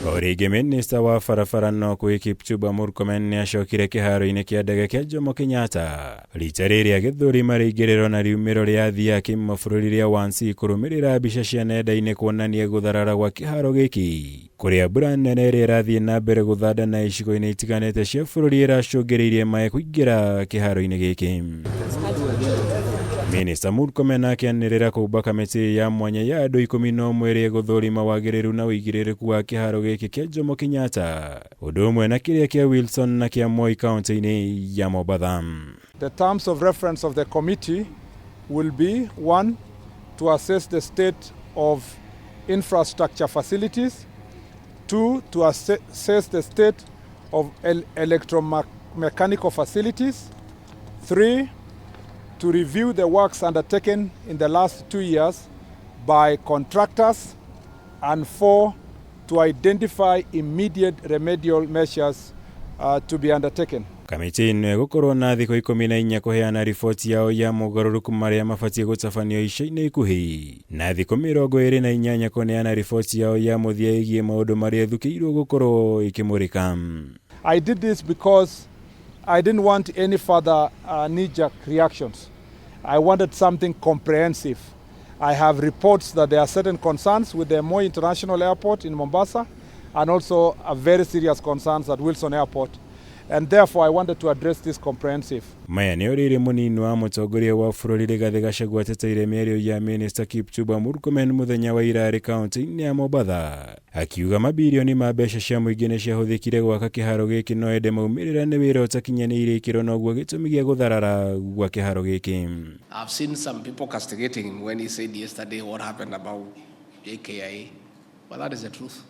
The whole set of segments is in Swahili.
Origi MINISTA wa barabara no KIPCHUMBA MURKOMEN niacokire kiharo-ini kia ndege kia JOMO KENYATTA rita riria githurima rigiriro na riumiro ria thia kimabũrũri ria wansi kurumirira mbica cia nenda-ini kuonania gutharara gwa kiharo giki kuria mbura nene iria irathie na mbere guthandana icigo-ini itiganite cia bũrũri iracũngĩrĩirie maĩ kũingĩra kiharo-ini giki. MINISTA MURKOMEN akianĩrĩra kuumba kamĩtĩ ya mwanya ya andũ 11 ĩrĩa gũthũrima wagĩrĩru na ũigĩrĩrĩku wa kĩharo gĩkĩ kĩa JOMO KENYATTA ũndũ ũmwe na kĩrĩa kĩa Wilson na kĩa Moi kaunti-inĩ ya Mombatha. The terms of reference of the committee will be 1. To assess the state of infrastructure facilities, 2. To assess the state of electromechanical facilities, 3. To review the works undertaken in the last 2 years by contractors, and 4. To identify immediate remedial measures to be undertaken. Kamĩtĩ ĩno ĩgũkorwo na thikũ 14 kũheana riboti yao ya mogarũrũku marĩa mabatie gũtabanio ica-inĩ ikuhĩ na thikũ 28 kũneana riboti yao ya mũthia ĩgiĩ maũndũ marĩa ĩthukĩirwo gũkorwo ikĩmũrĩka. I did this because I didn't want any further knee-jerk reactions. I wanted something comprehensive. I have reports that there are certain concerns with the Moi International Airport in Mombasa and also a very serious concerns at Wilson Airport. And therefore I wanted to address this comprehensive. Maya NIORIRI munini wa mũtongoria wa bũrũri Rigathi Gachagua ateteire mĩario ya MINISTA KIPCHUMBA MURKOMEN mũthenya wa ira arĩ kaunti-inĩ ya Mombatha akiuga mabirioni ma mbeca cia mũingĩ nĩ ciahũthĩkire gwaka kĩharo gĩkĩ no ende maumĩrĩra nĩ wĩra ũtakinyanĩire ikĩro noguo gĩtũmi gĩa gũtharara gwa kĩharo gĩkĩ. I've seen some people castigating him when he said yesterday what happened about JKIA. But that is the truth.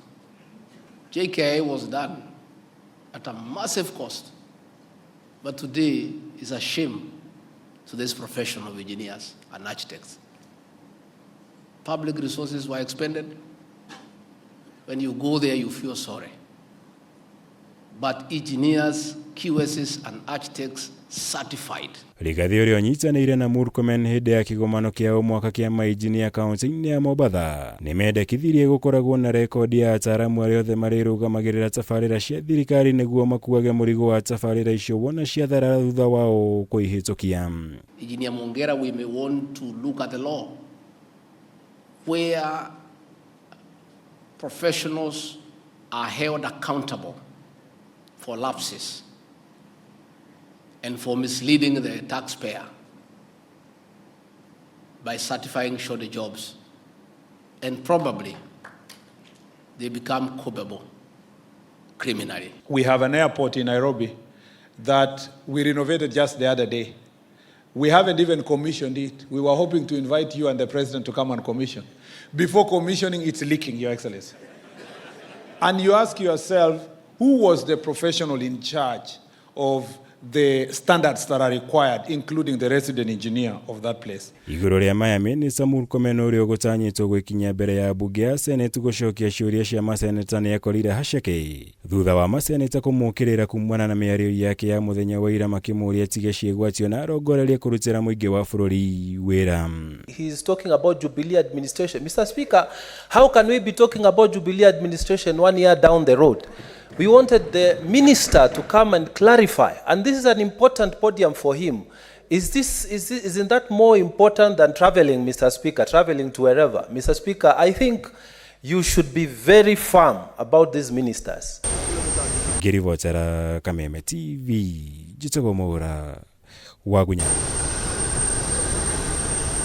JKIA was done at a massive cost. But today is a shame to this profession of engineers and architects. Public resources were expended. When you go there, you feel sorry. But engineers, QSs, and architects certified. Rigathi ũrĩa ũnyitanĩire na MURKOMEN hĩndĩ ya kĩgomano kĩa mwaka kĩa mainjinia kaunti-inĩ ya Mombatha nĩ mendekithirie gũkoragwo na rekondi ya ataaramu arĩa othe marĩrũgamagĩrĩra tabarĩra cia thirikari nĩguo makuage mũrigo wa tabarĩra icio wona ciatharara thutha wao kũihĩtũkia. Engineer Mongera, we may want to look at the law where professionals are held accountable for lapses and for misleading the taxpayer by certifying shorter jobs, and probably they become culpable criminally. We have an airport in Nairobi that we renovated just the other day. We haven't even commissioned it. We were hoping to invite you and the president to come and commission. Before commissioning, it's leaking, Your Excellency. And you ask yourself, who was the professional in charge of the standards that are required, including the resident engineer of that place? Igũrũ rĩa maya MINISTA MURKOMEN ũrĩa ũgũtanyĩtwo gwĩkinya mbere ya bunge ya Senate gũcokia ciũria cia maseneta nĩ akorire haceke thutha wa maseneta kũmũkĩrĩra kumana na mĩario yake ya mũthenya wa ira makĩmũria tige ciĩgwatio na arongorerie kũrutĩra mũingĩ wa bũrũri wĩra. He is talking about Jubilee administration. Mr. Speaker, how can we be talking about Jubilee administration 1 year down the road? We wanted the minister to come and clarify, and this is an important podium for him. Isn't that more important than traveling, Mr. Speaker, traveling to wherever? Mr. Speaker, I think you should be very firm about these ministers. Ngĩribotera Kameme TV, Jitoko Mwaura, Wagunya.